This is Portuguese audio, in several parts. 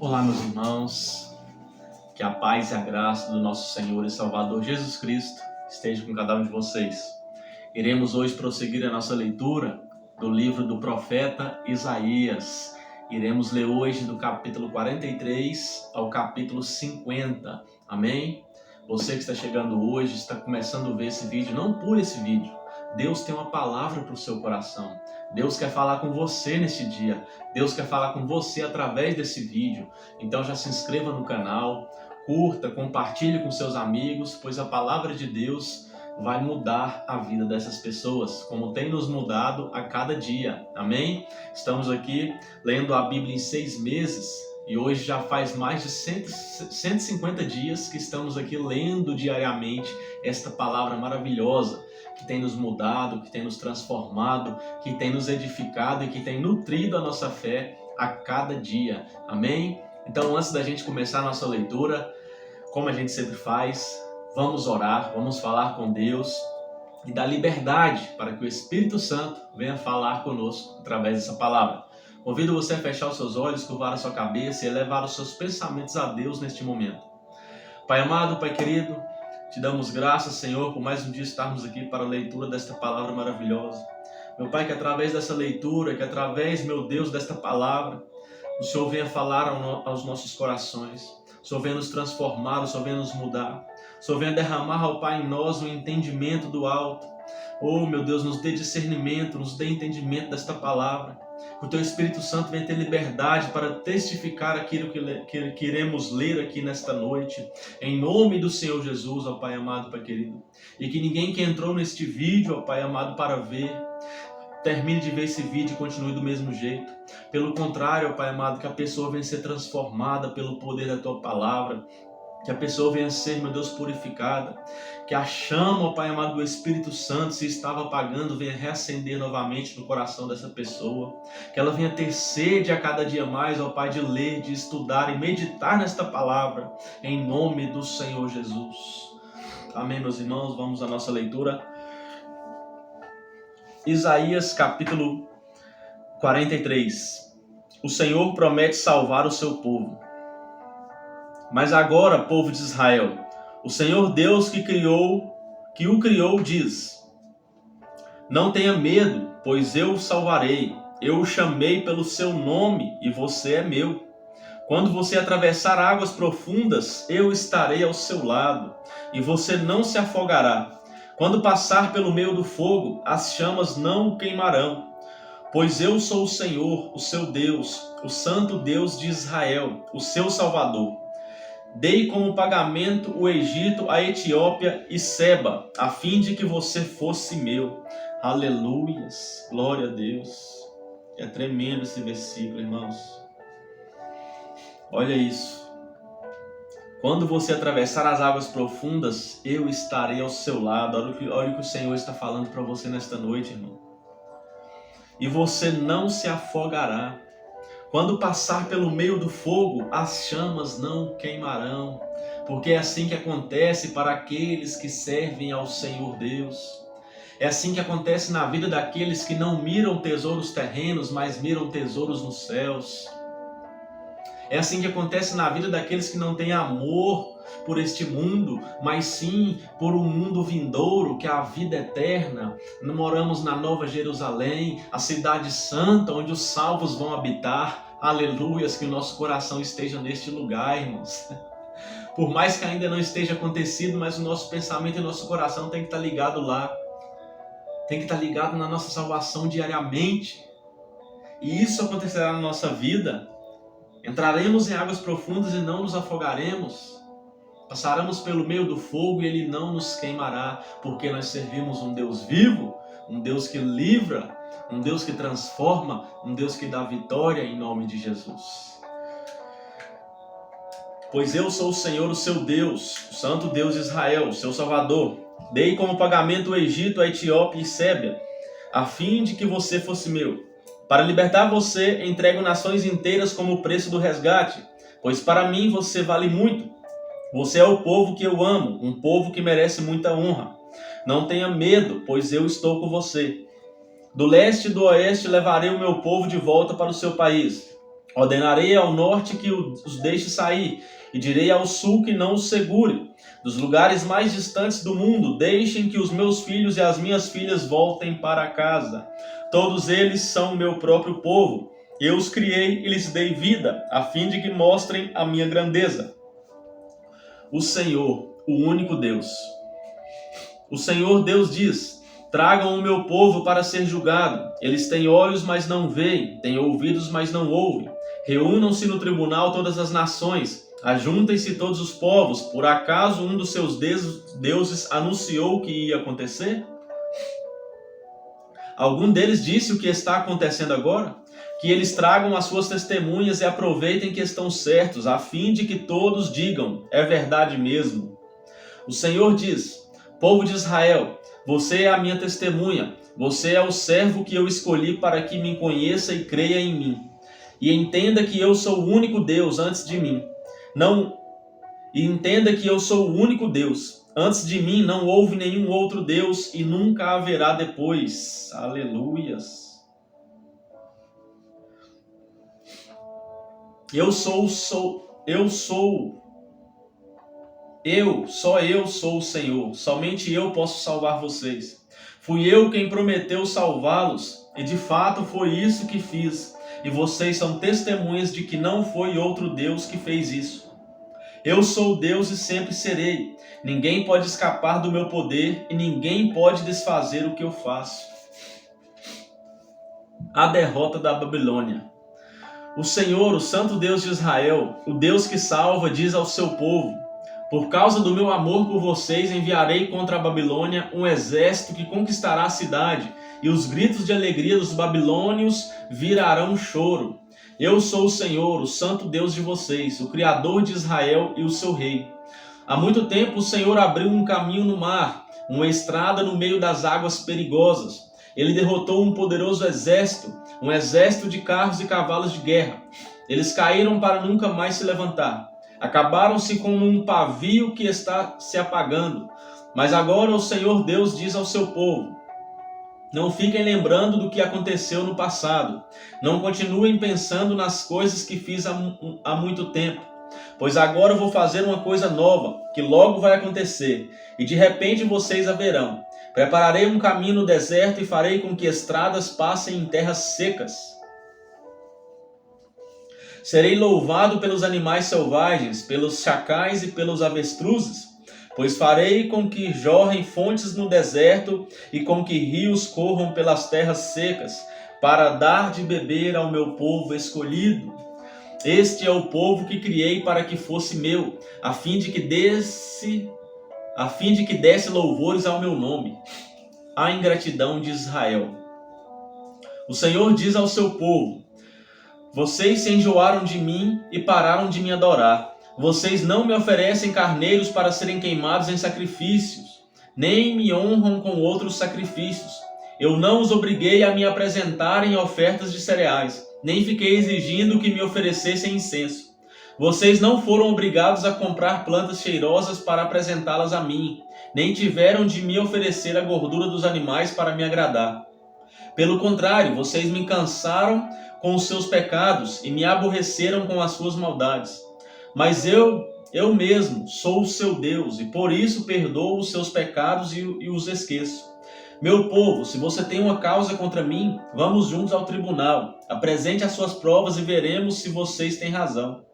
Olá, meus irmãos, que a paz e a graça do nosso Senhor e Salvador Jesus Cristo esteja com cada um de vocês. Iremos hoje prosseguir a nossa leitura do livro do profeta Isaías. Iremos ler hoje do capítulo 43 ao capítulo 50. Amém? Você que está chegando hoje, está começando a ver esse vídeo, não pule esse vídeo. Deus tem uma palavra para o seu coração. Deus quer falar com você neste dia. Deus quer falar com você através desse vídeo. Então já se inscreva no canal, curta, compartilhe com seus amigos, pois a palavra de Deus vai mudar a vida dessas pessoas, como tem nos mudado a cada dia. Amém? Estamos aqui lendo a Bíblia em 6 meses. E hoje já faz mais de 150 dias que estamos aqui lendo diariamente esta palavra maravilhosa que tem nos mudado, que tem nos transformado, que tem nos edificado e que tem nutrido a nossa fé a cada dia. Amém? Então, antes da gente começar a nossa leitura, como a gente sempre faz, vamos orar, vamos falar com Deus e dar liberdade para que o Espírito Santo venha falar conosco através dessa palavra. Convido você a fechar os seus olhos, curvar a sua cabeça e elevar os seus pensamentos a Deus neste momento. Pai amado, Pai querido, te damos graças, Senhor, por mais um dia estarmos aqui para a leitura desta palavra maravilhosa. Meu Pai, que através dessa leitura, que através, meu Deus, desta palavra, o Senhor venha falar aos nossos corações. O Senhor venha nos transformar, o Senhor venha nos mudar. O Senhor venha derramar, ó Pai, em nós o entendimento do alto. Oh, meu Deus, nos dê discernimento, nos dê entendimento desta palavra. Que o Teu Espírito Santo venha ter liberdade para testificar aquilo que queremos ler aqui nesta noite. Em nome do Senhor Jesus, ó Pai amado, Pai querido. E que ninguém que entrou neste vídeo, ó Pai amado, para ver, termine de ver esse vídeo e continue do mesmo jeito. Pelo contrário, ó Pai amado, que a pessoa venha ser transformada pelo poder da Tua palavra. Que a pessoa venha ser, meu Deus, purificada. Que a chama, ó Pai amado, do Espírito Santo, se estava apagando, venha reacender novamente no coração dessa pessoa. Que ela venha ter sede a cada dia mais, ó Pai, de ler, de estudar e meditar nesta palavra. Em nome do Senhor Jesus. Amém, meus irmãos. Vamos à nossa leitura. Isaías, capítulo 43. O Senhor promete salvar o seu povo. Mas agora, povo de Israel, o Senhor Deus que o criou, diz: não tenha medo, pois eu o salvarei. Eu o chamei pelo seu nome e você é meu. Quando você atravessar águas profundas, eu estarei ao seu lado e você não se afogará. Quando passar pelo meio do fogo, as chamas não o queimarão. Pois eu sou o Senhor, o seu Deus, o Santo Deus de Israel, o seu Salvador. Dei como pagamento o Egito, a Etiópia e Seba, a fim de que você fosse meu. Aleluias, glória a Deus. É tremendo esse versículo, irmãos. Olha isso. Quando você atravessar as águas profundas, eu estarei ao seu lado. Olha o que o Senhor está falando para você nesta noite, irmão. E você não se afogará. Quando passar pelo meio do fogo, as chamas não o queimarão, porque é assim que acontece para aqueles que servem ao Senhor Deus. É assim que acontece na vida daqueles que não miram tesouros terrenos, mas miram tesouros nos céus. É assim que acontece na vida daqueles que não têm amor por este mundo, mas sim por um mundo vindouro, que é a vida eterna. Moramos na Nova Jerusalém, a cidade santa, onde os salvos vão habitar. Aleluias, que o nosso coração esteja neste lugar, irmãos. Por mais que ainda não esteja acontecido, mas o nosso pensamento e o nosso coração tem que estar ligado lá. Tem que estar ligado na nossa salvação diariamente. E isso acontecerá na nossa vida. Entraremos em águas profundas e não nos afogaremos. Passaremos pelo meio do fogo e ele não nos queimará, porque nós servimos um Deus vivo, um Deus que livra, um Deus que transforma, um Deus que dá vitória em nome de Jesus. Pois eu sou o Senhor, o seu Deus, o Santo Deus de Israel, o seu Salvador. Dei como pagamento o Egito, a Etiópia e Seba, a fim de que você fosse meu. Para libertar você, entrego nações inteiras como o preço do resgate, pois para mim você vale muito. Você é o povo que eu amo, um povo que merece muita honra. Não tenha medo, pois eu estou com você. Do leste e do oeste levarei o meu povo de volta para o seu país. Ordenarei ao norte que os deixe sair, e direi ao sul que não os segure. Dos lugares mais distantes do mundo, deixem que os meus filhos e as minhas filhas voltem para casa. Todos eles são meu próprio povo. Eu os criei e lhes dei vida, a fim de que mostrem a minha grandeza. O Senhor, o único Deus. O Senhor Deus diz: tragam o meu povo para ser julgado. Eles têm olhos, mas não veem, têm ouvidos, mas não ouvem. Reúnam-se no tribunal todas as nações, ajuntem-se todos os povos. Por acaso um dos seus deuses anunciou o que ia acontecer? Algum deles disse o que está acontecendo agora? Que eles tragam as suas testemunhas e aproveitem que estão certos, a fim de que todos digam: é verdade mesmo. O Senhor diz: povo de Israel, você é a minha testemunha, você é o servo que eu escolhi para que me conheça e creia em mim. E entenda que eu sou o único Deus antes de mim. Entenda que eu sou o único Deus. Antes de mim não houve nenhum outro Deus e nunca haverá depois. Aleluias. Só eu sou o Senhor, somente eu posso salvar vocês. Fui eu quem prometeu salvá-los, e de fato foi isso que fiz, e vocês são testemunhas de que não foi outro Deus que fez isso. Eu sou Deus e sempre serei. Ninguém pode escapar do meu poder, e ninguém pode desfazer o que eu faço. A derrota da Babilônia. O Senhor, o Santo Deus de Israel, o Deus que salva, diz ao seu povo: por causa do meu amor por vocês, enviarei contra a Babilônia um exército que conquistará a cidade, e os gritos de alegria dos babilônios virarão choro. Eu sou o Senhor, o Santo Deus de vocês, o Criador de Israel e o seu Rei. Há muito tempo o Senhor abriu um caminho no mar, uma estrada no meio das águas perigosas. Ele derrotou um poderoso exército, um exército de carros e cavalos de guerra. Eles caíram para nunca mais se levantar. Acabaram-se como um pavio que está se apagando. Mas agora o Senhor Deus diz ao seu povo: não fiquem lembrando do que aconteceu no passado. Não continuem pensando nas coisas que fiz há muito tempo. Pois agora eu vou fazer uma coisa nova, que logo vai acontecer, e de repente vocês a verão. Prepararei um caminho no deserto e farei com que estradas passem em terras secas. Serei louvado pelos animais selvagens, pelos chacais e pelos avestruzes, pois farei com que jorrem fontes no deserto e com que rios corram pelas terras secas, para dar de beber ao meu povo escolhido. Este é o povo que criei para que fosse meu, a fim de que desse louvores ao meu nome. A ingratidão de Israel. O Senhor diz ao seu povo: vocês se enjoaram de mim e pararam de me adorar. Vocês não me oferecem carneiros para serem queimados em sacrifícios, nem me honram com outros sacrifícios. Eu não os obriguei a me apresentarem ofertas de cereais, nem fiquei exigindo que me oferecessem incenso. Vocês não foram obrigados a comprar plantas cheirosas para apresentá-las a mim, nem tiveram de me oferecer a gordura dos animais para me agradar. Pelo contrário, vocês me cansaram com os seus pecados e me aborreceram com as suas maldades. Mas eu mesmo sou o seu Deus e por isso perdoo os seus pecados e os esqueço. Meu povo, se você tem uma causa contra mim, vamos juntos ao tribunal. Apresente as suas provas e veremos se vocês têm razão.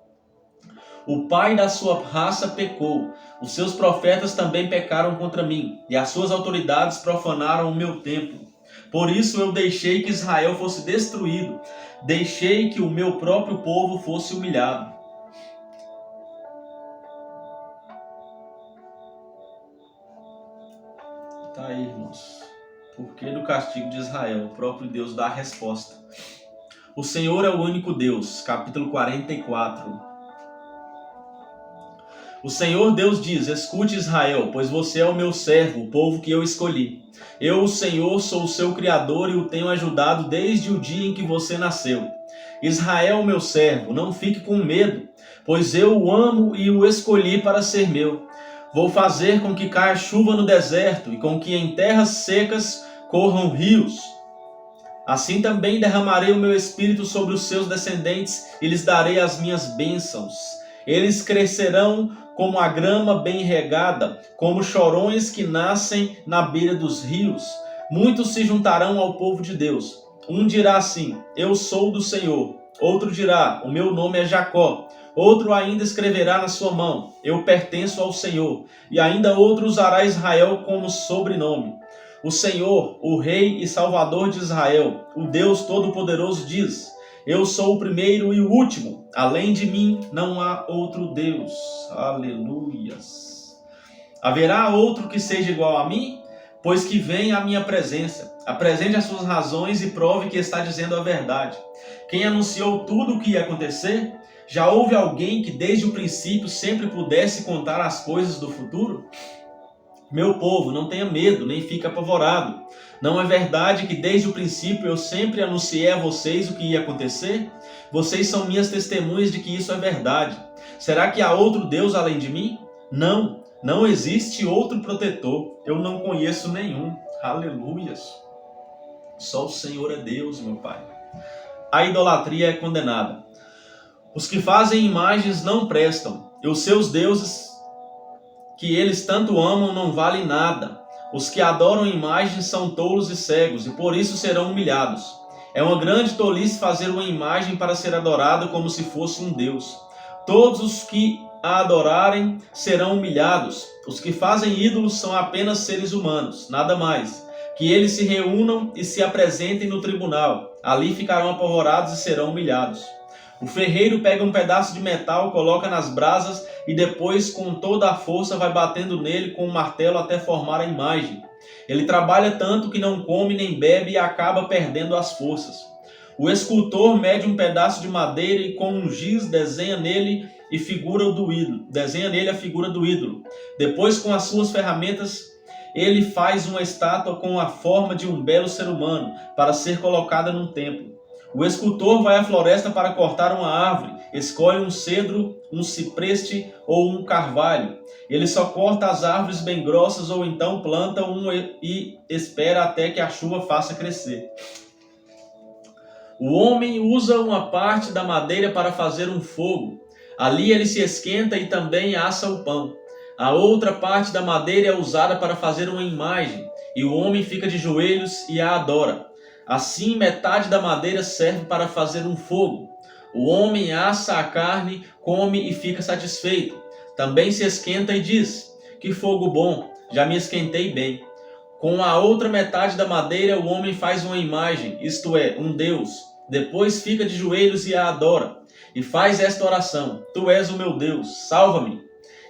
O pai da sua raça pecou, os seus profetas também pecaram contra mim, e as suas autoridades profanaram o meu templo. Por isso eu deixei que Israel fosse destruído, deixei que o meu próprio povo fosse humilhado. Tá aí, irmãos. Por que do castigo de Israel? O próprio Deus dá a resposta. O Senhor é o único Deus. Capítulo 44. O Senhor Deus diz: escute, Israel, pois você é o meu servo, o povo que eu escolhi. Eu, o Senhor, sou o seu Criador e o tenho ajudado desde o dia em que você nasceu. Israel, meu servo, não fique com medo, pois eu o amo e o escolhi para ser meu. Vou fazer com que caia chuva no deserto e com que em terras secas corram rios. Assim também derramarei o meu espírito sobre os seus descendentes e lhes darei as minhas bênçãos. Eles crescerão como a grama bem regada, como chorões que nascem na beira dos rios. Muitos se juntarão ao povo de Deus. Um dirá assim: eu sou do Senhor. Outro dirá: o meu nome é Jacó. Outro ainda escreverá na sua mão: eu pertenço ao Senhor. E ainda outro usará Israel como sobrenome. O Senhor, o Rei e Salvador de Israel, o Deus Todo-Poderoso diz: eu sou o primeiro e o último. Além de mim não há outro Deus. Aleluias. Haverá outro que seja igual a mim? Pois que venha à minha presença. Apresente as suas razões e prove que está dizendo a verdade. Quem anunciou tudo o que ia acontecer? Já houve alguém que desde o princípio sempre pudesse contar as coisas do futuro? Meu povo, não tenha medo, nem fique apavorado. Não é verdade que desde o princípio eu sempre anunciei a vocês o que ia acontecer? Vocês são minhas testemunhas de que isso é verdade. Será que há outro Deus além de mim? Não, não existe outro protetor. Eu não conheço nenhum. Aleluias. Só o Senhor é Deus, meu Pai. A idolatria é condenada. Os que fazem imagens não prestam, e os seus deuses que eles tanto amam não valem nada. Os que adoram imagens são tolos e cegos, e por isso serão humilhados. É uma grande tolice fazer uma imagem para ser adorada como se fosse um Deus. Todos os que a adorarem serão humilhados. Os que fazem ídolos são apenas seres humanos, nada mais. Que eles se reúnam e se apresentem no tribunal. Ali ficarão apavorados e serão humilhados. O ferreiro pega um pedaço de metal, coloca nas brasas e depois com toda a força vai batendo nele com um martelo até formar a imagem. Ele trabalha tanto que não come nem bebe e acaba perdendo as forças. O escultor mede um pedaço de madeira e com um giz desenha nele a figura do ídolo. Depois, com as suas ferramentas, ele faz uma estátua com a forma de um belo ser humano para ser colocada num templo. O escultor vai à floresta para cortar uma árvore, escolhe um cedro, um cipreste ou um carvalho. Ele só corta as árvores bem grossas ou então planta um e espera até que a chuva faça crescer. O homem usa uma parte da madeira para fazer um fogo. Ali ele se esquenta e também assa o pão. A outra parte da madeira é usada para fazer uma imagem, e o homem fica de joelhos e a adora. Assim, metade da madeira serve para fazer um fogo. O homem assa a carne, come e fica satisfeito. Também se esquenta e diz: que fogo bom, já me esquentei bem. Com a outra metade da madeira, o homem faz uma imagem, isto é, um Deus. Depois fica de joelhos e a adora. E faz esta oração: tu és o meu Deus, salva-me.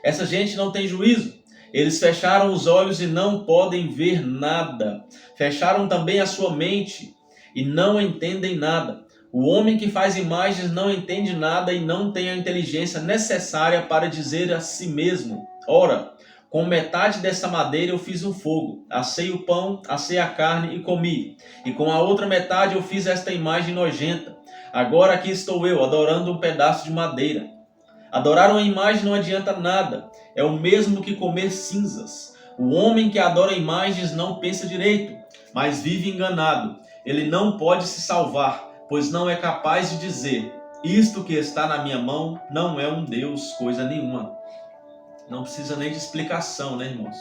Essa gente não tem juízo. Eles fecharam os olhos e não podem ver nada. Fecharam também a sua mente e não entendem nada. O homem que faz imagens não entende nada e não tem a inteligência necessária para dizer a si mesmo: ora, com metade dessa madeira eu fiz um fogo, assei o pão, assei a carne e comi. E com a outra metade eu fiz esta imagem nojenta. Agora aqui estou eu, adorando um pedaço de madeira. Adorar uma imagem não adianta nada. É o mesmo que comer cinzas. O homem que adora imagens não pensa direito, mas vive enganado. Ele não pode se salvar, pois não é capaz de dizer: isto que está na minha mão não é um Deus, coisa nenhuma. Não precisa nem de explicação, né, irmãos?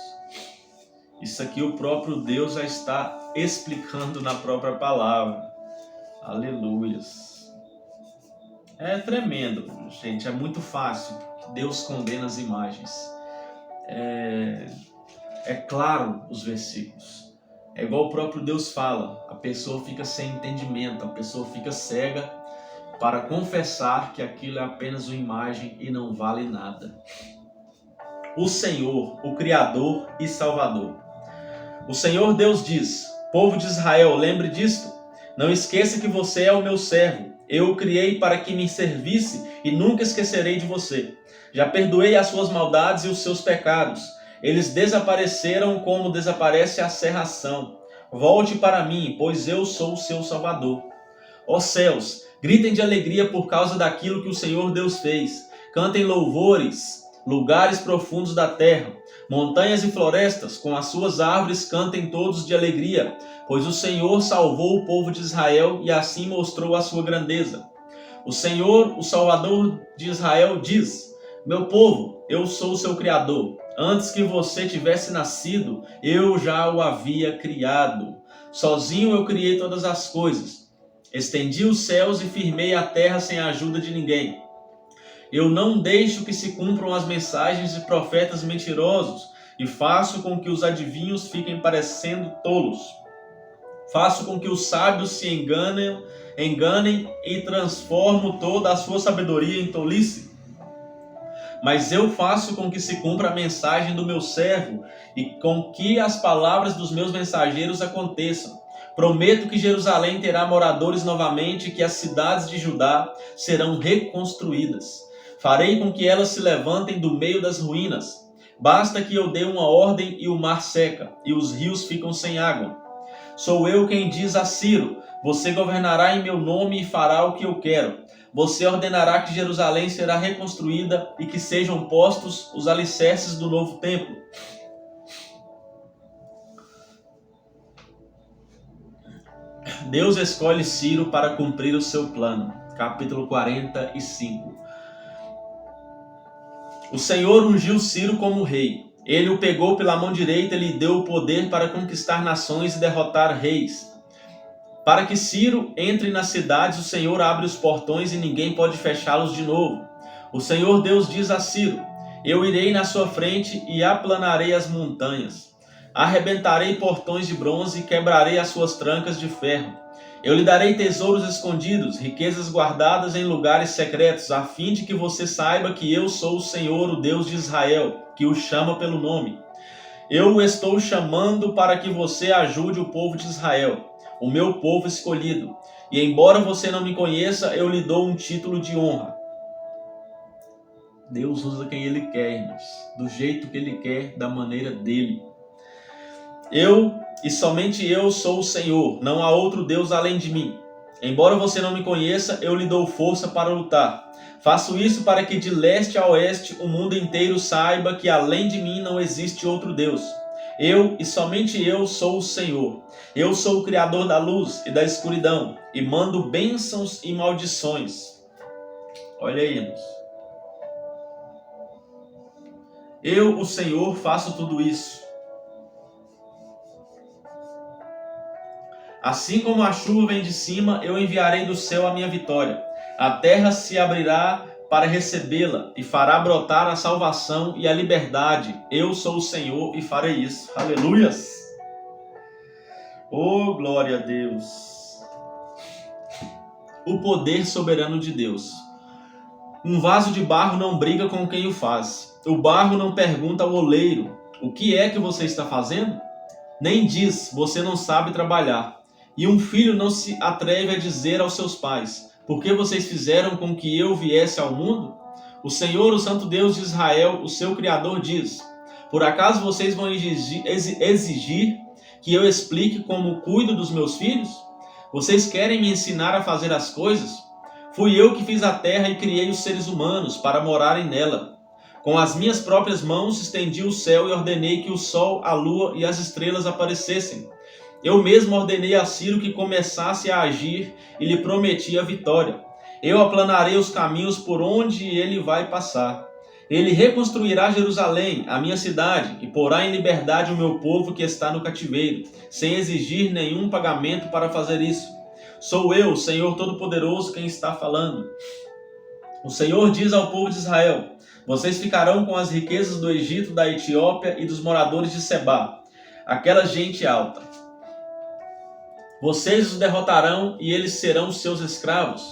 Isso aqui o próprio Deus já está explicando na própria palavra. Aleluias. É tremendo, gente, é muito fácil. Deus condena as imagens. É claro os versículos. É igual o próprio Deus fala. A pessoa fica sem entendimento, a pessoa fica cega para confessar que aquilo é apenas uma imagem e não vale nada. O Senhor, o Criador e Salvador. O Senhor Deus diz: povo de Israel, lembre disto. Não esqueça que você é o meu servo. Eu o criei para que me servisse e nunca esquecerei de você. Já perdoei as suas maldades e os seus pecados. Eles desapareceram como desaparece a cerração. Volte para mim, pois eu sou o seu Salvador. Ó céus, gritem de alegria por causa daquilo que o Senhor Deus fez. Cantem louvores, lugares profundos da terra. Montanhas e florestas, com as suas árvores, cantem todos de alegria, pois o Senhor salvou o povo de Israel e assim mostrou a sua grandeza. O Senhor, o Salvador de Israel, diz: meu povo, eu sou o seu Criador. Antes que você tivesse nascido, eu já o havia criado. Sozinho eu criei todas as coisas. Estendi os céus e firmei a terra sem a ajuda de ninguém. Eu não deixo que se cumpram as mensagens de profetas mentirosos e faço com que os adivinhos fiquem parecendo tolos. Faço com que os sábios se enganem e transformo toda a sua sabedoria em tolice. Mas eu faço com que se cumpra a mensagem do meu servo e com que as palavras dos meus mensageiros aconteçam. Prometo que Jerusalém terá moradores novamente e que as cidades de Judá serão reconstruídas. Farei com que elas se levantem do meio das ruínas. Basta que eu dê uma ordem e o mar seca, e os rios ficam sem água. Sou eu quem diz a Ciro: você governará em meu nome e fará o que eu quero. Você ordenará que Jerusalém será reconstruída e que sejam postos os alicerces do novo templo. Deus escolhe Ciro para cumprir o seu plano. Capítulo 45. O Senhor ungiu Ciro como rei. Ele o pegou pela mão direita e lhe deu o poder para conquistar nações e derrotar reis. Para que Ciro entre nas cidades, o Senhor abre os portões e ninguém pode fechá-los de novo. O Senhor Deus diz a Ciro: eu irei na sua frente e aplanarei as montanhas. Arrebentarei portões de bronze e quebrarei as suas trancas de ferro. Eu lhe darei tesouros escondidos, riquezas guardadas em lugares secretos, a fim de que você saiba que eu sou o Senhor, o Deus de Israel, que o chama pelo nome. Eu o estou chamando para que você ajude o povo de Israel, o meu povo escolhido. E embora você não me conheça, eu lhe dou um título de honra. Deus usa quem Ele quer, irmãos, do jeito que Ele quer, da maneira dEle. Eu e somente eu sou o Senhor, não há outro Deus além de mim. Embora você não me conheça, eu lhe dou força para lutar. Faço isso para que de leste a oeste o mundo inteiro saiba que além de mim não existe outro Deus. Eu e somente eu sou o Senhor. Eu sou o Criador da luz e da escuridão e mando bênçãos e maldições. Olha aí, irmãos. Eu, o Senhor, faço tudo isso. Assim como a chuva vem de cima, eu enviarei do céu a minha vitória. A terra se abrirá para recebê-la e fará brotar a salvação e a liberdade. Eu sou o Senhor e farei isso. Aleluias! Oh, glória a Deus! O poder soberano de Deus. Um vaso de barro não briga com quem o faz. O barro não pergunta ao oleiro: o que é que você está fazendo? Nem diz: você não sabe trabalhar. E um filho não se atreve a dizer aos seus pais: por que vocês fizeram com que eu viesse ao mundo? O Senhor, o Santo Deus de Israel, o seu Criador, diz: por acaso vocês vão exigir que eu explique como cuido dos meus filhos? Vocês querem me ensinar a fazer as coisas? Fui eu que fiz a terra e criei os seres humanos para morarem nela. Com as minhas próprias mãos estendi o céu e ordenei que o sol, a lua e as estrelas aparecessem. Eu mesmo ordenei a Ciro que começasse a agir e lhe prometi a vitória. Eu aplanarei os caminhos por onde ele vai passar. Ele reconstruirá Jerusalém, a minha cidade, e porá em liberdade o meu povo que está no cativeiro, sem exigir nenhum pagamento para fazer isso. Sou eu, o Senhor Todo-Poderoso, quem está falando. O Senhor diz ao povo de Israel: vocês ficarão com as riquezas do Egito, da Etiópia e dos moradores de Sebá, aquela gente alta. Vocês os derrotarão e eles serão seus escravos,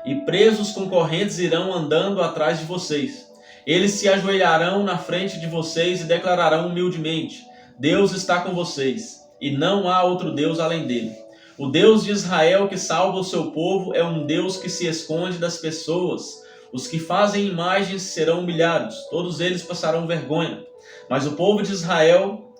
e presos com correntes irão andando atrás de vocês. Eles se ajoelharão na frente de vocês e declararão humildemente: Deus está com vocês, e não há outro Deus além dele. O Deus de Israel que salva o seu povo é um Deus que se esconde das pessoas. Os que fazem imagens serão humilhados, todos eles passarão vergonha. Mas o povo de Israel,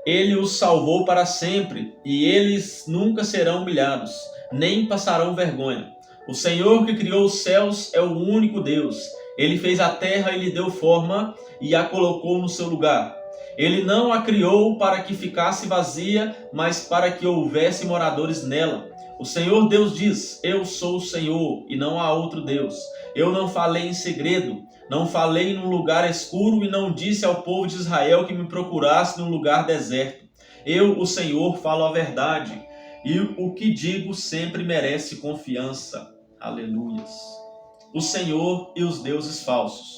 ele os salvou para sempre, e eles nunca serão humilhados, nem passarão vergonha. O Senhor que criou os céus é o único Deus. Ele fez a terra e lhe deu forma e a colocou no seu lugar. Ele não a criou para que ficasse vazia, mas para que houvesse moradores nela. O Senhor Deus diz: eu sou o Senhor e não há outro Deus. Eu não falei em segredo, não falei num lugar escuro e não disse ao povo de Israel que me procurasse num lugar deserto. Eu, o Senhor, falo a verdade e o que digo sempre merece confiança. Aleluias. O Senhor e os deuses falsos.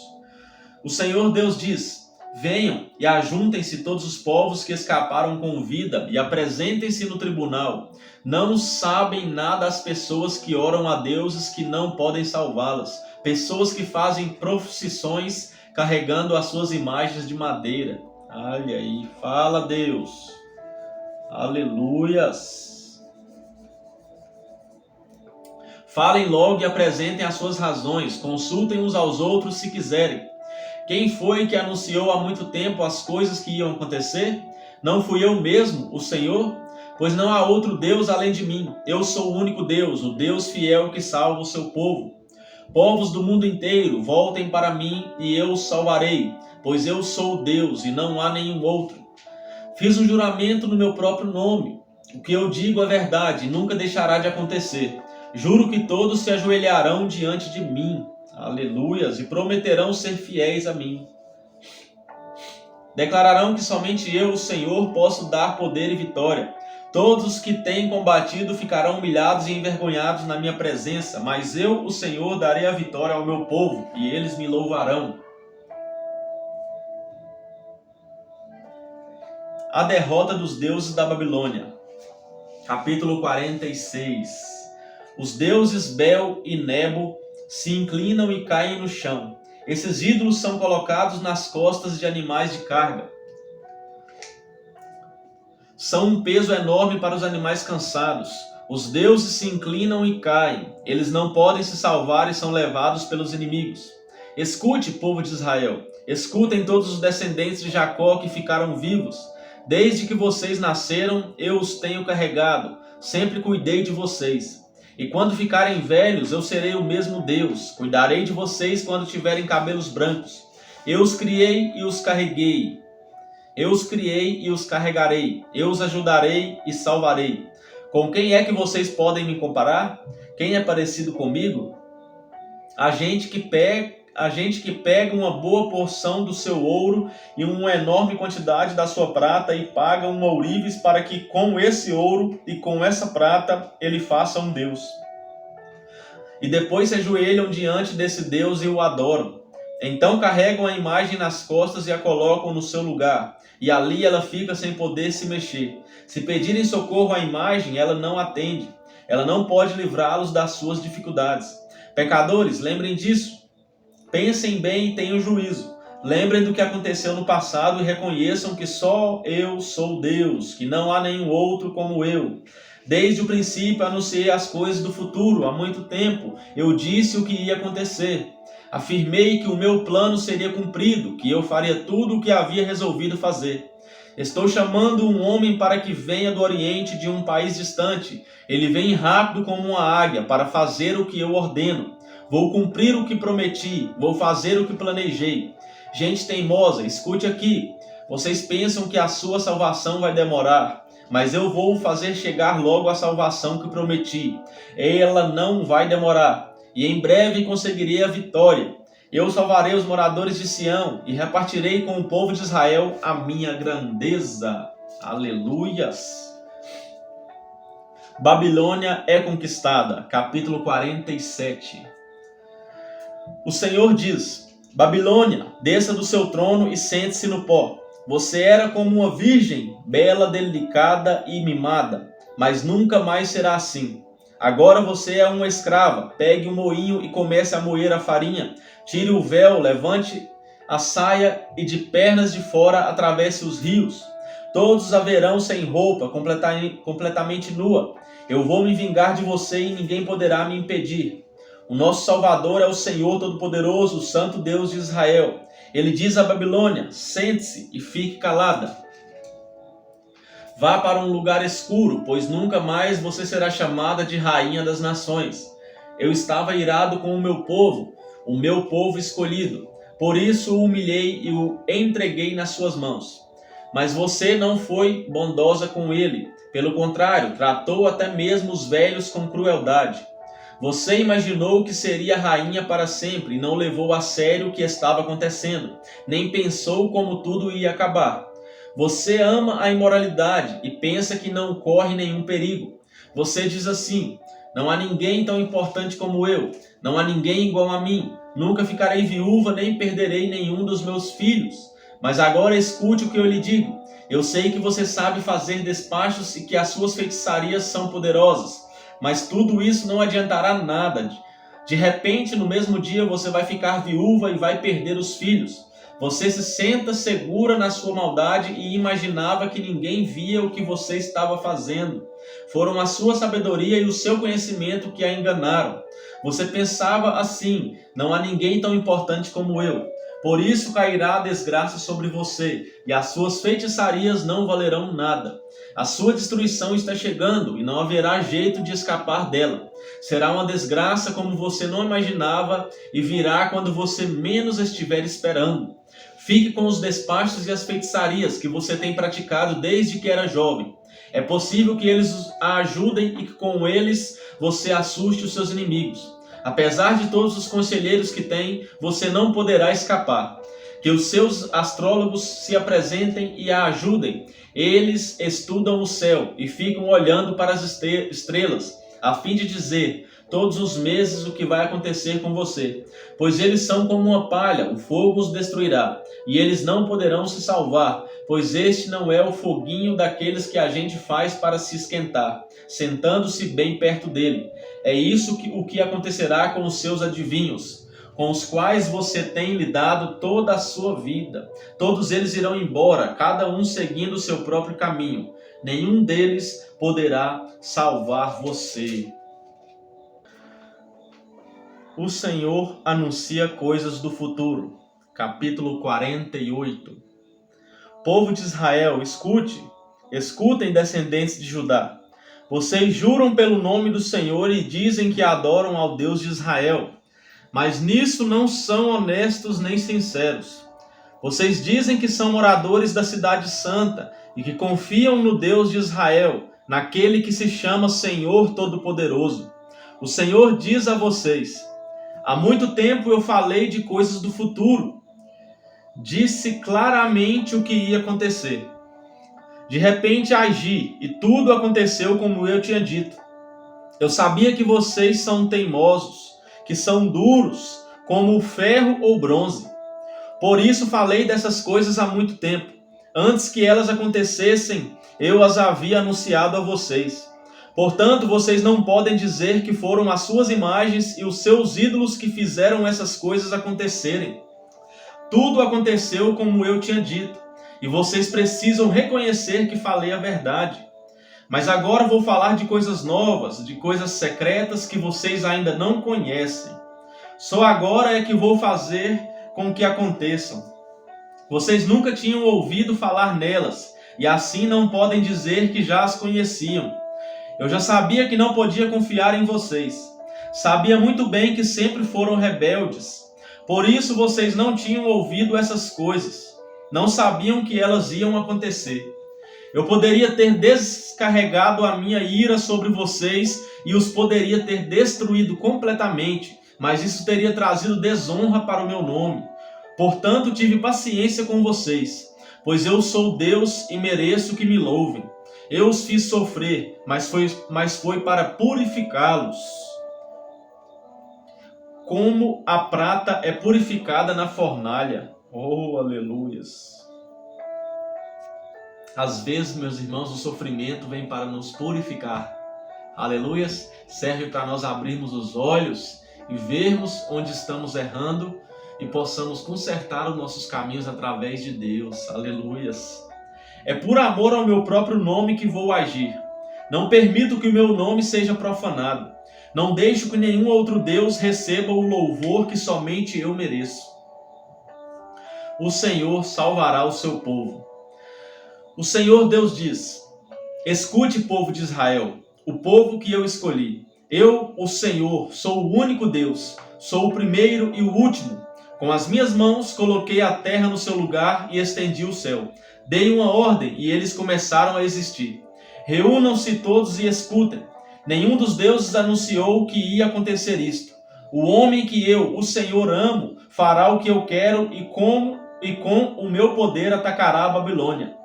O Senhor Deus diz: venham e ajuntem-se todos os povos que escaparam com vida e apresentem-se no tribunal. Não sabem nada as pessoas que oram a deuses que não podem salvá-las, pessoas que fazem procissões carregando as suas imagens de madeira. Olha aí, fala Deus. Aleluias. Falem logo e apresentem as suas razões, consultem uns aos outros se quiserem. Quem foi que anunciou há muito tempo as coisas que iam acontecer? Não fui eu mesmo, o Senhor? Pois não há outro Deus além de mim. Eu sou o único Deus, o Deus fiel que salva o seu povo. Povos do mundo inteiro, voltem para mim e eu os salvarei, pois eu sou Deus e não há nenhum outro. Fiz um juramento no meu próprio nome. O que eu digo é verdade, nunca deixará de acontecer. Juro que todos se ajoelharão diante de mim. Aleluias, e prometerão ser fiéis a mim. Declararão que somente eu, o Senhor, posso dar poder e vitória. Todos os que têm combatido ficarão humilhados e envergonhados na minha presença, mas eu, o Senhor, darei a vitória ao meu povo, e eles me louvarão. A derrota dos deuses da Babilônia. Capítulo 46. Os deuses Bel e Nebo se inclinam e caem no chão. Esses ídolos são colocados nas costas de animais de carga. São um peso enorme para os animais cansados. Os deuses se inclinam e caem. Eles não podem se salvar e são levados pelos inimigos. Escute, povo de Israel. Escutem todos os descendentes de Jacó que ficaram vivos. Desde que vocês nasceram, eu os tenho carregado. Sempre cuidei de vocês. E quando ficarem velhos, eu serei o mesmo Deus. Cuidarei de vocês quando tiverem cabelos brancos. Eu os criei e os carreguei. Eu os criei e os carregarei. Eu os ajudarei e salvarei. Com quem é que vocês podem me comparar? Quem é parecido comigo? A gente que pega uma boa porção do seu ouro e uma enorme quantidade da sua prata e paga um ourives para que com esse ouro e com essa prata ele faça um Deus. E depois se ajoelham diante desse Deus e o adoram. Então carregam a imagem nas costas e a colocam no seu lugar. E ali ela fica sem poder se mexer. Se pedirem socorro à imagem, ela não atende. Ela não pode livrá-los das suas dificuldades. Pecadores, lembrem disso. Pensem bem e tenham juízo. Lembrem do que aconteceu no passado e reconheçam que só eu sou Deus, que não há nenhum outro como eu. Desde o princípio anunciei as coisas do futuro, há muito tempo. Eu disse o que ia acontecer. Afirmei que o meu plano seria cumprido, que eu faria tudo o que havia resolvido fazer. Estou chamando um homem para que venha do Oriente, de um país distante. Ele vem rápido como uma águia para fazer o que eu ordeno. Vou cumprir o que prometi, vou fazer o que planejei. Gente teimosa, escute aqui. Vocês pensam que a sua salvação vai demorar, mas eu vou fazer chegar logo a salvação que prometi. Ela não vai demorar, e em breve conseguirei a vitória. Eu salvarei os moradores de Sião e repartirei com o povo de Israel a minha grandeza. Aleluias! Babilônia é conquistada. Capítulo 47. O Senhor diz: Babilônia, desça do seu trono e sente-se no pó. Você era como uma virgem, bela, delicada e mimada, mas nunca mais será assim. Agora você é uma escrava. Pegue um moinho e comece a moer a farinha. Tire o véu, levante a saia e de pernas de fora atravesse os rios. Todos a verão sem roupa, completamente nua. Eu vou me vingar de você e ninguém poderá me impedir. O nosso Salvador é o Senhor Todo-Poderoso, o Santo Deus de Israel. Ele diz a Babilônia: sente-se e fique calada. Vá para um lugar escuro, pois nunca mais você será chamada de Rainha das Nações. Eu estava irado com o meu povo escolhido. Por isso o humilhei e o entreguei nas suas mãos. Mas você não foi bondosa com ele. Pelo contrário, tratou até mesmo os velhos com crueldade. Você imaginou que seria rainha para sempre e não levou a sério o que estava acontecendo, nem pensou como tudo ia acabar. Você ama a imoralidade e pensa que não corre nenhum perigo. Você diz assim: não há ninguém tão importante como eu, não há ninguém igual a mim, nunca ficarei viúva nem perderei nenhum dos meus filhos. Mas agora escute o que eu lhe digo. Eu sei que você sabe fazer despachos e que as suas feitiçarias são poderosas. Mas tudo isso não adiantará nada. De repente, no mesmo dia, você vai ficar viúva e vai perder os filhos. Você se senta segura na sua maldade e imaginava que ninguém via o que você estava fazendo. Foram a sua sabedoria e o seu conhecimento que a enganaram. Você pensava assim: não há ninguém tão importante como eu. Por isso cairá a desgraça sobre você, e as suas feitiçarias não valerão nada. A sua destruição está chegando, e não haverá jeito de escapar dela. Será uma desgraça como você não imaginava, e virá quando você menos estiver esperando. Fique com os despachos e as feitiçarias que você tem praticado desde que era jovem. É possível que eles a ajudem e que com eles você assuste os seus inimigos. Apesar de todos os conselheiros que tem, você não poderá escapar. Que os seus astrólogos se apresentem e a ajudem. Eles estudam o céu e ficam olhando para as estrelas, a fim de dizer todos os meses o que vai acontecer com você. Pois eles são como uma palha, o fogo os destruirá, e eles não poderão se salvar, pois este não é o foguinho daqueles que a gente faz para se esquentar, sentando-se bem perto dele. É isso o que acontecerá com os seus adivinhos, com os quais você tem lidado toda a sua vida. Todos eles irão embora, cada um seguindo o seu próprio caminho. Nenhum deles poderá salvar você. O Senhor anuncia coisas do futuro. Capítulo 48. Povo de Israel, escutem, descendentes de Judá. Vocês juram pelo nome do Senhor e dizem que adoram ao Deus de Israel, mas nisso não são honestos nem sinceros. Vocês dizem que são moradores da cidade santa e que confiam no Deus de Israel, naquele que se chama Senhor Todo-Poderoso. O Senhor diz a vocês: há muito tempo eu falei de coisas do futuro. Disse claramente o que ia acontecer. De repente agi, e tudo aconteceu como eu tinha dito. Eu sabia que vocês são teimosos, que são duros, como o ferro ou bronze. Por isso falei dessas coisas há muito tempo. Antes que elas acontecessem, eu as havia anunciado a vocês. Portanto, vocês não podem dizer que foram as suas imagens e os seus ídolos que fizeram essas coisas acontecerem. Tudo aconteceu como eu tinha dito. E vocês precisam reconhecer que falei a verdade. Mas agora vou falar de coisas novas, de coisas secretas que vocês ainda não conhecem. Só agora é que vou fazer com que aconteçam. Vocês nunca tinham ouvido falar nelas, e assim não podem dizer que já as conheciam. Eu já sabia que não podia confiar em vocês. Sabia muito bem que sempre foram rebeldes. Por isso vocês não tinham ouvido essas coisas. Não sabiam que elas iam acontecer. Eu poderia ter descarregado a minha ira sobre vocês e os poderia ter destruído completamente, mas isso teria trazido desonra para o meu nome. Portanto, tive paciência com vocês, pois eu sou Deus e mereço que me louvem. Eu os fiz sofrer, mas foi para purificá-los. Como a prata é purificada na fornalha. Oh, aleluias! Às vezes, meus irmãos, o sofrimento vem para nos purificar. Aleluias! Serve para nós abrirmos os olhos e vermos onde estamos errando e possamos consertar os nossos caminhos através de Deus. Aleluias! É por amor ao meu próprio nome que vou agir. Não permito que o meu nome seja profanado. Não deixo que nenhum outro Deus receba o louvor que somente eu mereço. O Senhor salvará o seu povo. O Senhor Deus diz: escute, povo de Israel, o povo que eu escolhi. Eu, o Senhor, sou o único Deus, sou o primeiro e o último. Com as minhas mãos coloquei a terra no seu lugar e estendi o céu. Dei uma ordem e eles começaram a existir. Reúnam-se todos e escutem. Nenhum dos deuses anunciou que ia acontecer isto. O homem que eu, o Senhor, amo, fará o que eu quero e com o meu poder atacará a Babilônia.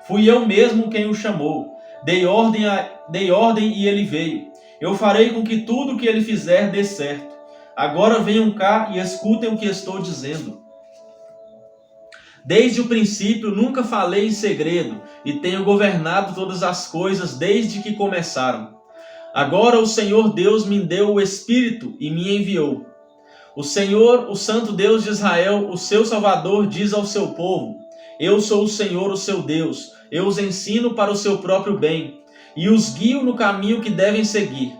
Fui eu mesmo quem o chamou. Dei ordem e ele veio. Eu farei com que tudo o que ele fizer dê certo. Agora venham cá e escutem o que estou dizendo. Desde o princípio nunca falei em segredo e tenho governado todas as coisas desde que começaram. Agora o Senhor Deus me deu o Espírito e me enviou. O Senhor, o Santo Deus de Israel, o seu Salvador, diz ao seu povo: Eu sou o Senhor, o seu Deus. Eu os ensino para o seu próprio bem e os guio no caminho que devem seguir.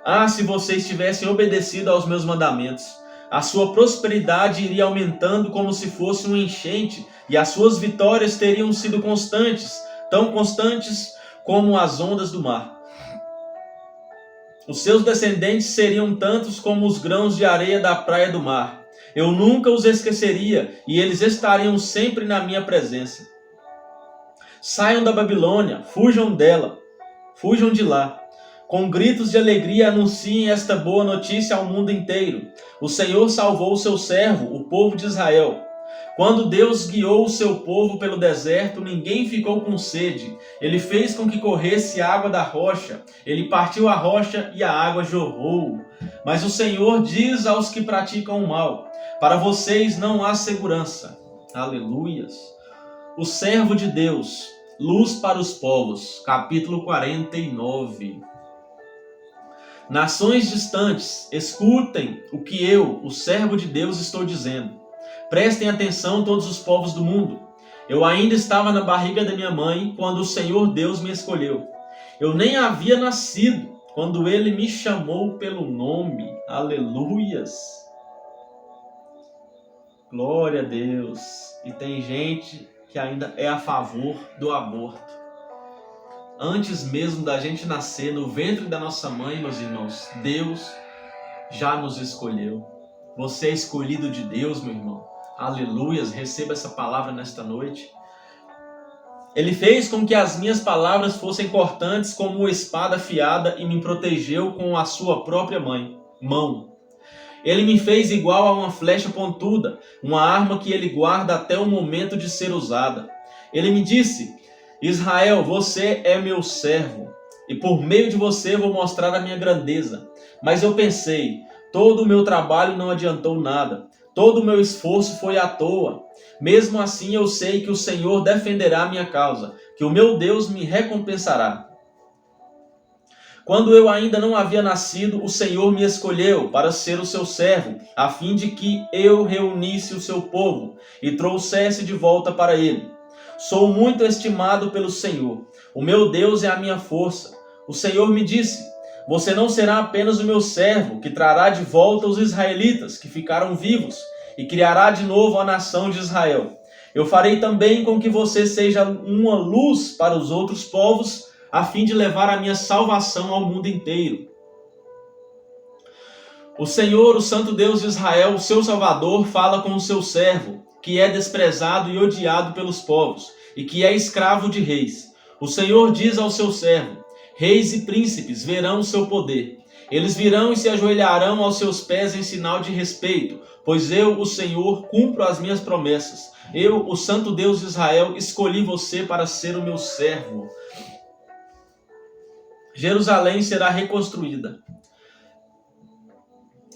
Ah, se vocês tivessem obedecido aos meus mandamentos! A sua prosperidade iria aumentando como se fosse uma enchente, e as suas vitórias teriam sido constantes, tão constantes como as ondas do mar. Os seus descendentes seriam tantos como os grãos de areia da praia do mar. Eu nunca os esqueceria, e eles estariam sempre na minha presença. Saiam da Babilônia, fujam dela, fujam de lá. Com gritos de alegria anunciem esta boa notícia ao mundo inteiro. O Senhor salvou o seu servo, o povo de Israel. Quando Deus guiou o seu povo pelo deserto, ninguém ficou com sede. Ele fez com que corresse água da rocha. Ele partiu a rocha e a água jorrou. Mas o Senhor diz aos que praticam o mal: para vocês não há segurança. Aleluias. O servo de Deus, luz para os povos. Capítulo 49. Nações distantes, escutem o que eu, o servo de Deus, estou dizendo. Prestem atenção todos os povos do mundo. Eu ainda estava na barriga da minha mãe quando o Senhor Deus me escolheu. Eu nem havia nascido quando Ele me chamou pelo nome. Aleluias! Glória a Deus! E tem gente que ainda é a favor do aborto. Antes mesmo da gente nascer no ventre da nossa mãe, meus irmãos, Deus já nos escolheu. Você é escolhido de Deus, meu irmão. Aleluias, receba essa palavra nesta noite. Ele fez com que as minhas palavras fossem cortantes como uma espada afiada e me protegeu com a sua própria mão. Ele me fez igual a uma flecha pontuda, uma arma que ele guarda até o momento de ser usada. Ele me disse: Israel, você é meu servo, e por meio de você vou mostrar a minha grandeza. Mas eu pensei, todo o meu trabalho não adiantou nada, todo o meu esforço foi à toa. Mesmo assim eu sei que o Senhor defenderá a minha causa, que o meu Deus me recompensará. Quando eu ainda não havia nascido, o Senhor me escolheu para ser o seu servo, a fim de que eu reunisse o seu povo e trouxesse de volta para ele. Sou muito estimado pelo Senhor. O meu Deus é a minha força. O Senhor me disse: você não será apenas o meu servo, que trará de volta os israelitas que ficaram vivos e criará de novo a nação de Israel. Eu farei também com que você seja uma luz para os outros povos, a fim de levar a minha salvação ao mundo inteiro. O Senhor, o Santo Deus de Israel, o seu Salvador, fala com o seu servo, que é desprezado e odiado pelos povos, e que é escravo de reis. O Senhor diz ao seu servo: reis e príncipes verão o seu poder. Eles virão e se ajoelharão aos seus pés em sinal de respeito, pois eu, o Senhor, cumpro as minhas promessas. Eu, o Santo Deus de Israel, escolhi você para ser o meu servo. Jerusalém será reconstruída.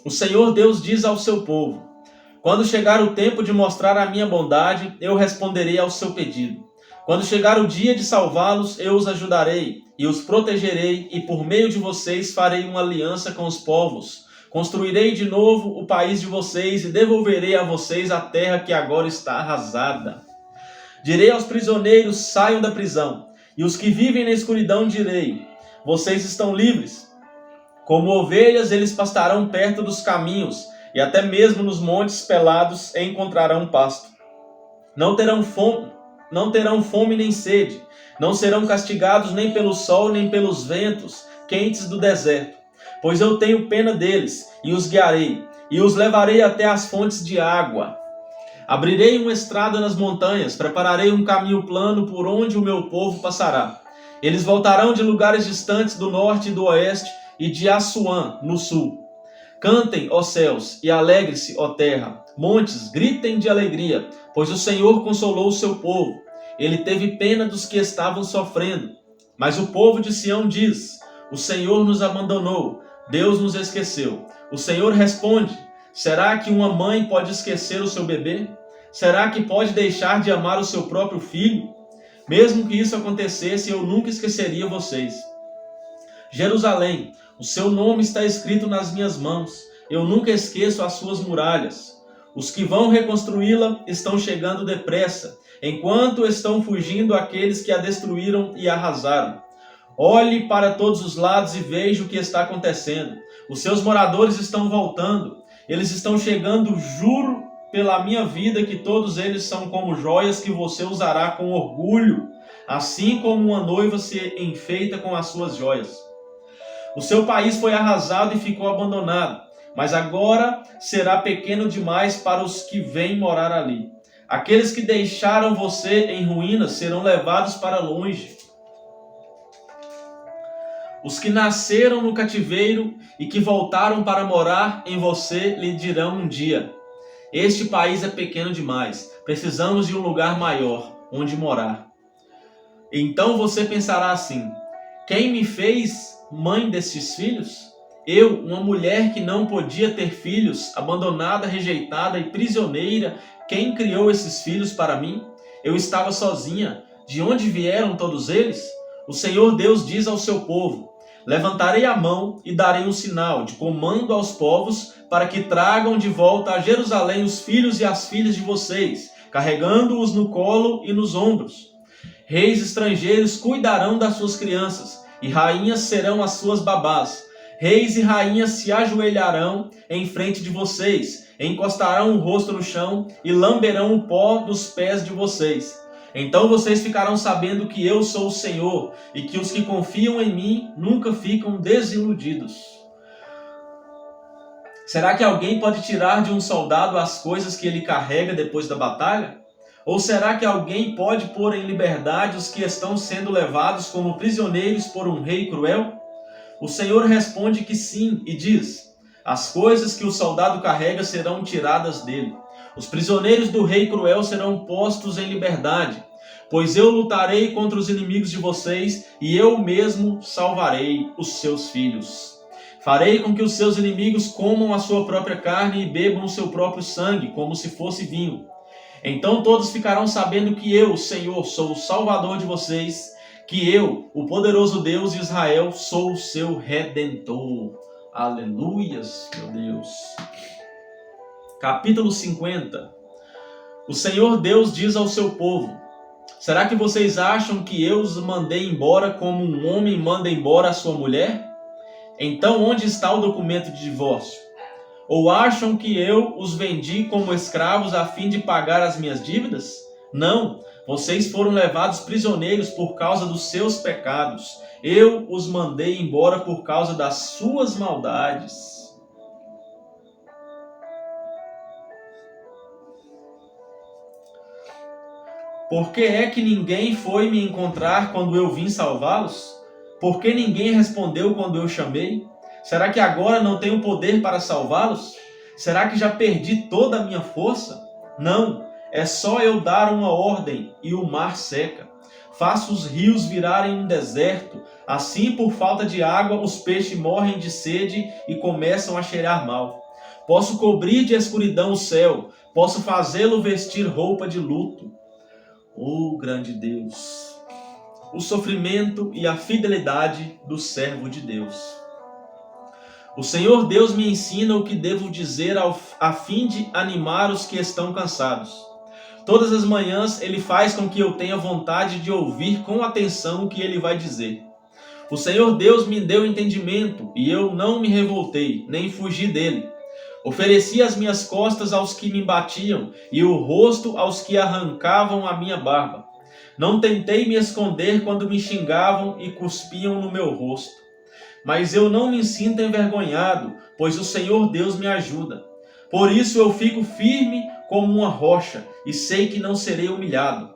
O Senhor Deus diz ao seu povo: quando chegar o tempo de mostrar a minha bondade, eu responderei ao seu pedido. Quando chegar o dia de salvá-los, eu os ajudarei e os protegerei, e por meio de vocês farei uma aliança com os povos. Construirei de novo o país de vocês e devolverei a vocês a terra que agora está arrasada. Direi aos prisioneiros: saiam da prisão, e os que vivem na escuridão direi: vocês estão livres. Como ovelhas, eles pastarão perto dos caminhos, e até mesmo nos montes pelados encontrarão pasto. Não terão fome nem sede, não serão castigados nem pelo sol nem pelos ventos quentes do deserto, pois eu tenho pena deles e os guiarei, e os levarei até as fontes de água. Abrirei uma estrada nas montanhas, prepararei um caminho plano por onde o meu povo passará. Eles voltarão de lugares distantes do norte e do oeste e de Assuã, no sul. Cantem, ó céus, e alegre-se, ó terra. Montes, gritem de alegria, pois o Senhor consolou o seu povo. Ele teve pena dos que estavam sofrendo. Mas o povo de Sião diz: o Senhor nos abandonou, Deus nos esqueceu. O Senhor responde: será que uma mãe pode esquecer o seu bebê? Será que pode deixar de amar o seu próprio filho? Mesmo que isso acontecesse, eu nunca esqueceria vocês. Jerusalém, o seu nome está escrito nas minhas mãos. Eu nunca esqueço as suas muralhas. Os que vão reconstruí-la estão chegando depressa, enquanto estão fugindo aqueles que a destruíram e arrasaram. Olhe para todos os lados e veja o que está acontecendo. Os seus moradores estão voltando. Eles estão chegando, juro pela minha vida que todos eles são como joias que você usará com orgulho, assim como uma noiva se enfeita com as suas joias. O seu país foi arrasado e ficou abandonado, mas agora será pequeno demais para os que vêm morar ali. Aqueles que deixaram você em ruínas serão levados para longe. Os que nasceram no cativeiro e que voltaram para morar em você lhe dirão um dia: este país é pequeno demais, precisamos de um lugar maior onde morar. Então você pensará assim: quem me fez mãe destes filhos? Eu, uma mulher que não podia ter filhos, abandonada, rejeitada e prisioneira, quem criou esses filhos para mim? Eu estava sozinha. De onde vieram todos eles? O Senhor Deus diz ao seu povo: levantarei a mão e darei um sinal de comando aos povos para que tragam de volta a Jerusalém os filhos e as filhas de vocês, carregando-os no colo e nos ombros. Reis estrangeiros cuidarão das suas crianças, e rainhas serão as suas babás. Reis e rainhas se ajoelharão em frente de vocês, encostarão o rosto no chão e lamberão o pó dos pés de vocês. Então vocês ficarão sabendo que eu sou o Senhor, e que os que confiam em mim nunca ficam desiludidos. Será que alguém pode tirar de um soldado as coisas que ele carrega depois da batalha? Ou será que alguém pode pôr em liberdade os que estão sendo levados como prisioneiros por um rei cruel? O Senhor responde que sim e diz: as coisas que o soldado carrega serão tiradas dele. Os prisioneiros do rei cruel serão postos em liberdade, pois eu lutarei contra os inimigos de vocês e eu mesmo salvarei os seus filhos. Farei com que os seus inimigos comam a sua própria carne e bebam o seu próprio sangue, como se fosse vinho. Então todos ficarão sabendo que eu, Senhor, sou o Salvador de vocês, que eu, o poderoso Deus de Israel, sou o seu Redentor. Aleluias, meu Deus. Capítulo 50. O Senhor Deus diz ao seu povo: será que vocês acham que eu os mandei embora como um homem manda embora a sua mulher? Então onde está o documento de divórcio? Ou acham que eu os vendi como escravos a fim de pagar as minhas dívidas? Não, vocês foram levados prisioneiros por causa dos seus pecados. Eu os mandei embora por causa das suas maldades. Por que é que ninguém foi me encontrar quando eu vim salvá-los? Por que ninguém respondeu quando eu chamei? Será que agora não tenho poder para salvá-los? Será que já perdi toda a minha força? Não, é só eu dar uma ordem e o mar seca. Faço os rios virarem um deserto. Assim, por falta de água, os peixes morrem de sede e começam a cheirar mal. Posso cobrir de escuridão o céu. Posso fazê-lo vestir roupa de luto. Oh, grande Deus! O sofrimento e a fidelidade do servo de Deus. O Senhor Deus me ensina o que devo dizer a fim de animar os que estão cansados. Todas as manhãs Ele faz com que eu tenha vontade de ouvir com atenção o que Ele vai dizer. O Senhor Deus me deu entendimento e eu não me revoltei, nem fugi dele. Ofereci as minhas costas aos que me batiam e o rosto aos que arrancavam a minha barba. Não tentei me esconder quando me xingavam e cuspiam no meu rosto. Mas eu não me sinto envergonhado, pois o Senhor Deus me ajuda. Por isso eu fico firme como uma rocha e sei que não serei humilhado,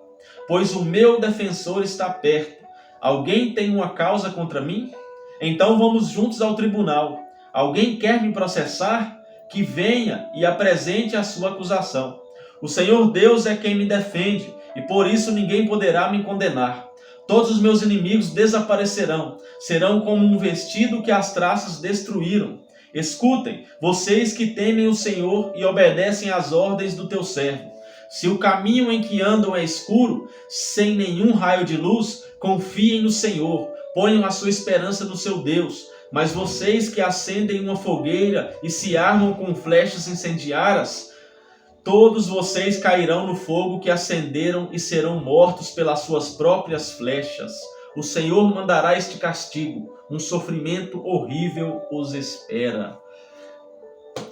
pois o meu defensor está perto. Alguém tem uma causa contra mim? Então vamos juntos ao tribunal. Alguém quer me processar? Que venha e apresente a sua acusação. O Senhor Deus é quem me defende, e por isso ninguém poderá me condenar. Todos os meus inimigos desaparecerão, serão como um vestido que as traças destruíram. Escutem, vocês que temem o Senhor e obedecem às ordens do teu servo. Se o caminho em que andam é escuro, sem nenhum raio de luz, confiem no Senhor, ponham a sua esperança no seu Deus. Mas vocês que acendem uma fogueira e se armam com flechas incendiárias, todos vocês cairão no fogo que acenderam e serão mortos pelas suas próprias flechas. O Senhor mandará este castigo, um sofrimento horrível os espera.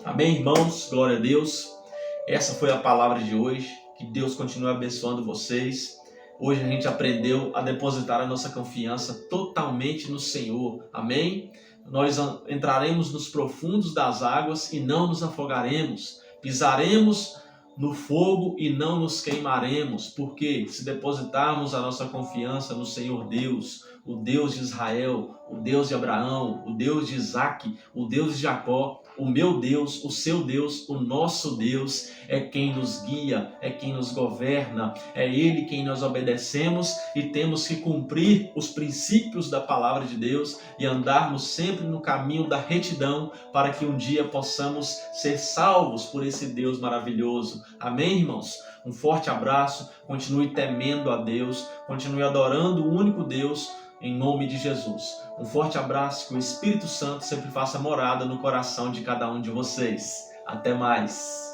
Amém, irmãos? Glória a Deus. Essa foi a palavra de hoje. Que Deus continue abençoando vocês. Hoje a gente aprendeu a depositar a nossa confiança totalmente no Senhor. Amém? Nós entraremos nos profundos das águas e não nos afogaremos. Pisaremos no fogo e não nos queimaremos. Porque se depositarmos a nossa confiança no Senhor Deus, o Deus de Israel, o Deus de Abraão, o Deus de Isaac, o Deus de Jacó, o meu Deus, o seu Deus, o nosso Deus é quem nos guia, é quem nos governa, é Ele quem nós obedecemos e temos que cumprir os princípios da palavra de Deus e andarmos sempre no caminho da retidão para que um dia possamos ser salvos por esse Deus maravilhoso. Amém, irmãos? Um forte abraço, continue temendo a Deus, continue adorando o único Deus, em nome de Jesus. Um forte abraço, que o Espírito Santo sempre faça morada no coração de cada um de vocês. Até mais.